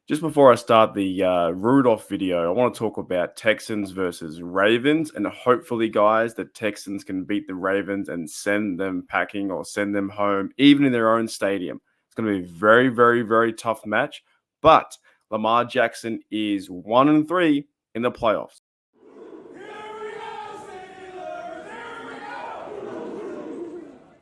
Just before I start the Rudolph video, I want to talk about Texans versus Ravens. And hopefully, guys, the Texans can beat the Ravens and send them packing or send them home, even in their own stadium. It's going to be a very, very, very tough match. But Lamar Jackson is 1-3 in the playoffs.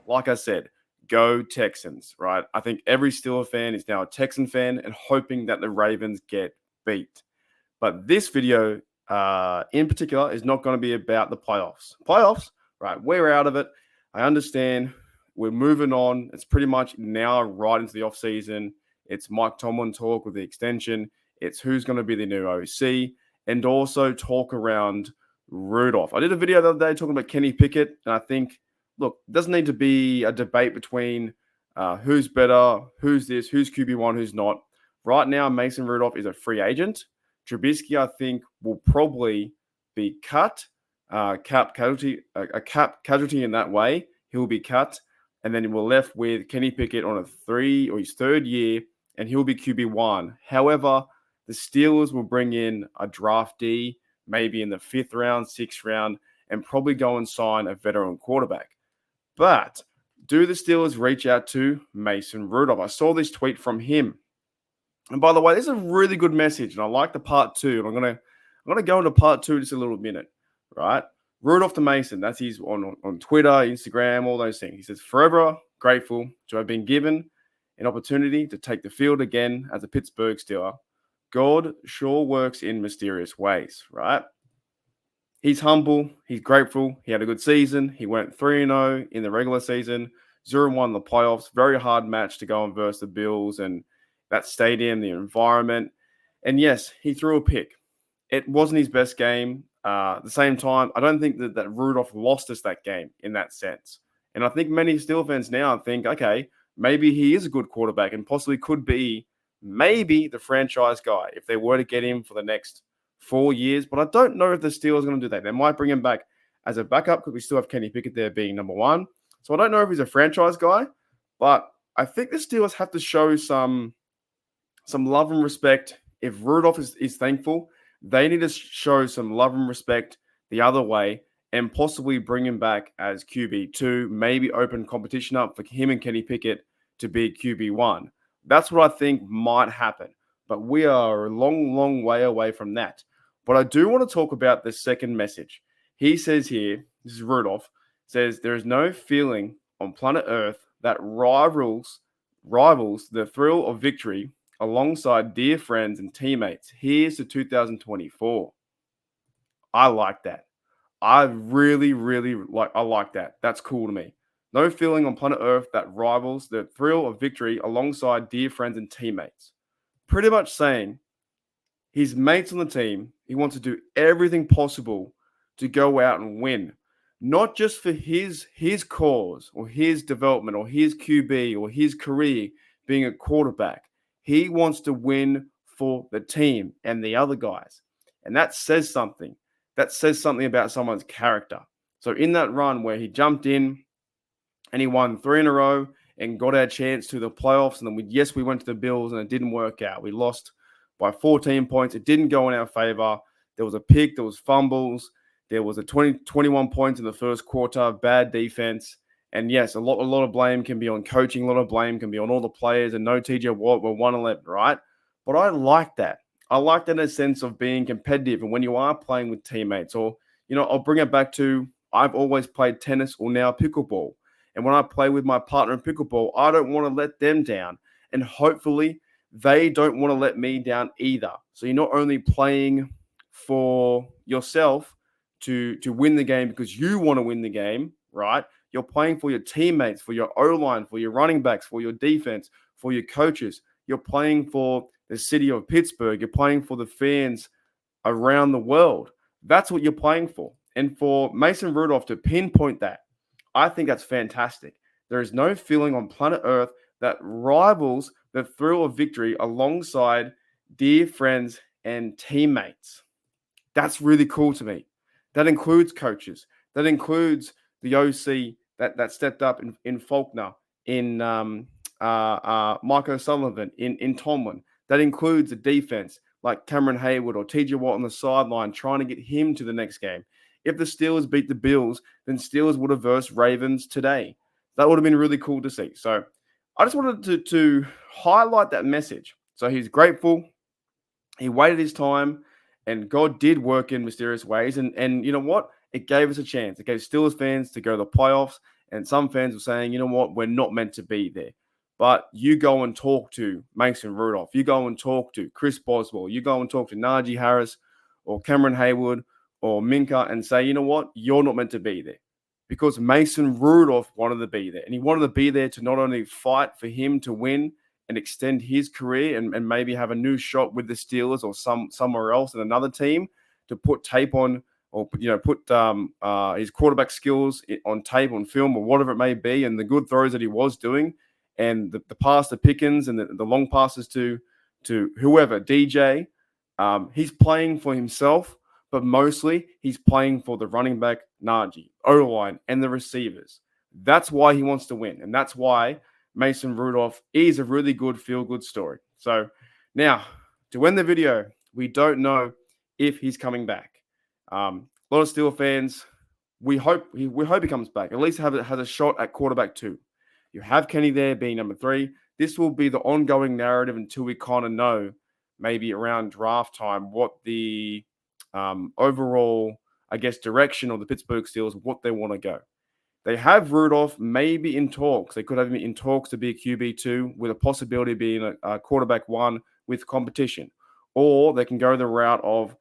Like I said, go Texans, right? I think every Steeler fan is now a Texan fan and hoping that the Ravens get beat. But this video in particular is not going to be about the playoffs. Playoffs, right? We're out of it. I understand. We're moving on. It's pretty much now right into the offseason. It's Mike Tomlin talk with the extension. It's who's going to be the new OC and also talk around Rudolph. I did a video the other day talking about Kenny Pickett, and I think, look, it doesn't need to be a debate between who's better, who's this, who's QB1, who's not. Right now, Mason Rudolph is a free agent. Trubisky, I think, will probably be cut, a cap casualty in that way. He'll be cut, and then we're left with Kenny Pickett on his third year, and he'll be QB1. However, the Steelers will bring in a draftee, maybe in the 5th round, 6th round, and probably go and sign a veteran quarterback. But do the Steelers reach out to Mason Rudolph? I saw this tweet from him. And by the way, this is a really good message, and I like the part 2. And I'm gonna go into part 2 just a little minute, right? Rudolph to Mason, that's his on Twitter, Instagram, all those things. He says, "Forever grateful to have been given an opportunity to take the field again as a Pittsburgh Steeler. God sure works in mysterious ways," right? He's humble. He's grateful. He had a good season. He went 3-0 in the regular season, 0-1 in the playoffs. Very hard match to go and versus the Bills and that stadium, the environment. And yes, he threw a pick. It wasn't his best game. At the same time, I don't think that Rudolph lost us that game in that sense. And I think many Steelers fans now think, okay, maybe he is a good quarterback and possibly could be maybe the franchise guy if they were to get him for the next 4 years. But I don't know if the Steelers are going to do that. They might bring him back as a backup because we still have Kenny Pickett there being number 1. So I don't know if he's a franchise guy, but I think the Steelers have to show some love and respect. If Rudolph is thankful, they need to show some love and respect the other way and possibly bring him back as QB2, maybe open competition up for him and Kenny Pickett to be QB1. That's what I think might happen. But we are a long, long way away from that. But I do want to talk about the second message. He says here, this is Rudolph, says, "There is no feeling on planet Earth that rivals the thrill of victory alongside dear friends and teammates. Here's to 2024. I like that. I really, really like that. That's cool to me. No feeling on planet Earth that rivals the thrill of victory alongside dear friends and teammates. Pretty much saying his mates on the team, he wants to do everything possible to go out and win. Not just for his cause or his development or his QB or his career being a quarterback. He wants to win for the team and the other guys. And that says something. That says something about someone's character. So in that run where he jumped in and he won 3 in a row and got our chance to the playoffs, and then we went to the Bills and it didn't work out. We lost by 14 points. It didn't go in our favor. There was a pick. There was fumbles. There was 21 points in the first quarter, bad defense. And yes, a lot of blame can be on coaching. A lot of blame can be on all the players. And no TJ Watt, we're 1-11, right? But I like that. I like that in a sense of being competitive. And when you are playing with teammates, or, I'll bring it back to, I've always played tennis or now pickleball. And when I play with my partner in pickleball, I don't want to let them down. And hopefully they don't want to let me down either. So you're not only playing for yourself to win the game because you want to win the game, right? You're playing for your teammates, for your O-line, for your running backs, for your defense, for your coaches. You're playing for the city of Pittsburgh. You're playing for the fans around the world. That's what you're playing for. And for Mason Rudolph to pinpoint that, I think that's fantastic. There is no feeling on planet Earth that rivals the thrill of victory alongside dear friends and teammates. That's really cool to me. That includes coaches. That includes the OC that stepped up in Faulkner, in Mike O'Sullivan, in Tomlin. That includes the defense, like Cameron Hayward or TJ Watt on the sideline, trying to get him to the next game. If the Steelers beat the Bills, then Steelers would have versed Ravens today. That would have been really cool to see. So I just wanted to highlight that message. So he's grateful. He waited his time, and God did work in mysterious ways. And you know what? It gave us a chance. It gave Steelers fans to go to the playoffs. And some fans were saying, you know what? We're not meant to be there. But you go and talk to Mason Rudolph. You go and talk to Chris Boswell. You go and talk to Najee Harris or Cameron Hayward or Minka and say, you know what? You're not meant to be there. Because Mason Rudolph wanted to be there. And he wanted to be there to not only fight for him to win and extend his career and maybe have a new shot with the Steelers or somewhere else in another team to put tape on or, put his quarterback skills on tape, on film, or whatever it may be, and the good throws that he was doing, and the pass to Pickens and the long passes to whoever, DJ. He's playing for himself, but mostly he's playing for the running back, Najee, O-line, and the receivers. That's why he wants to win, and that's why Mason Rudolph is a really good feel-good story. So now, to end the video, we don't know if he's coming back. A lot of Steelers fans, we hope he comes back. At least has a shot at quarterback 2. You have Kenny there being number 3. This will be the ongoing narrative until we kind of know, maybe around draft time, what the overall, I guess, direction of the Pittsburgh Steelers, what they want to go. They have Rudolph maybe in talks. They could have him in talks to be a QB2 with a possibility of being a quarterback 1 with competition. Or they can go the route of,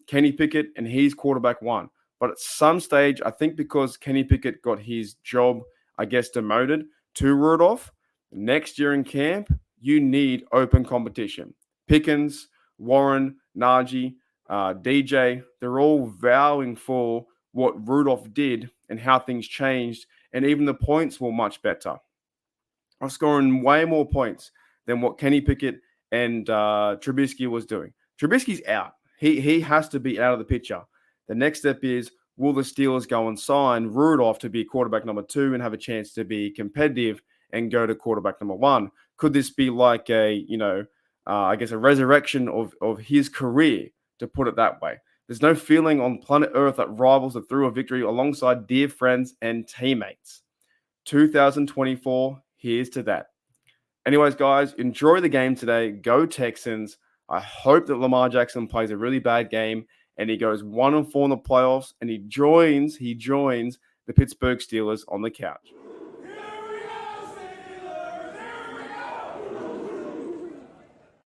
Kenny Pickett and he's quarterback 1. But at some stage, I think because Kenny Pickett got his job, I guess, demoted to Rudolph, next year in camp, you need open competition. Pickens, Warren, Najee, DJ, they're all vowing for what Rudolph did and how things changed, and even the points were much better. I'm scoring way more points than what Kenny Pickett and Trubisky was doing. Trubisky's out. He has to be out of the picture. The next step is, will the Steelers go and sign Rudolph to be quarterback number 2 and have a chance to be competitive and go to quarterback number 1? Could this be like a resurrection of his career, to put it that way? There's no feeling on planet Earth that rivals the thrill of victory alongside dear friends and teammates. 2024, here's to that. Anyways, guys, enjoy the game today. Go Texans. I hope that Lamar Jackson plays a really bad game and he goes 1-4 in the playoffs and he joins the Pittsburgh Steelers on the couch.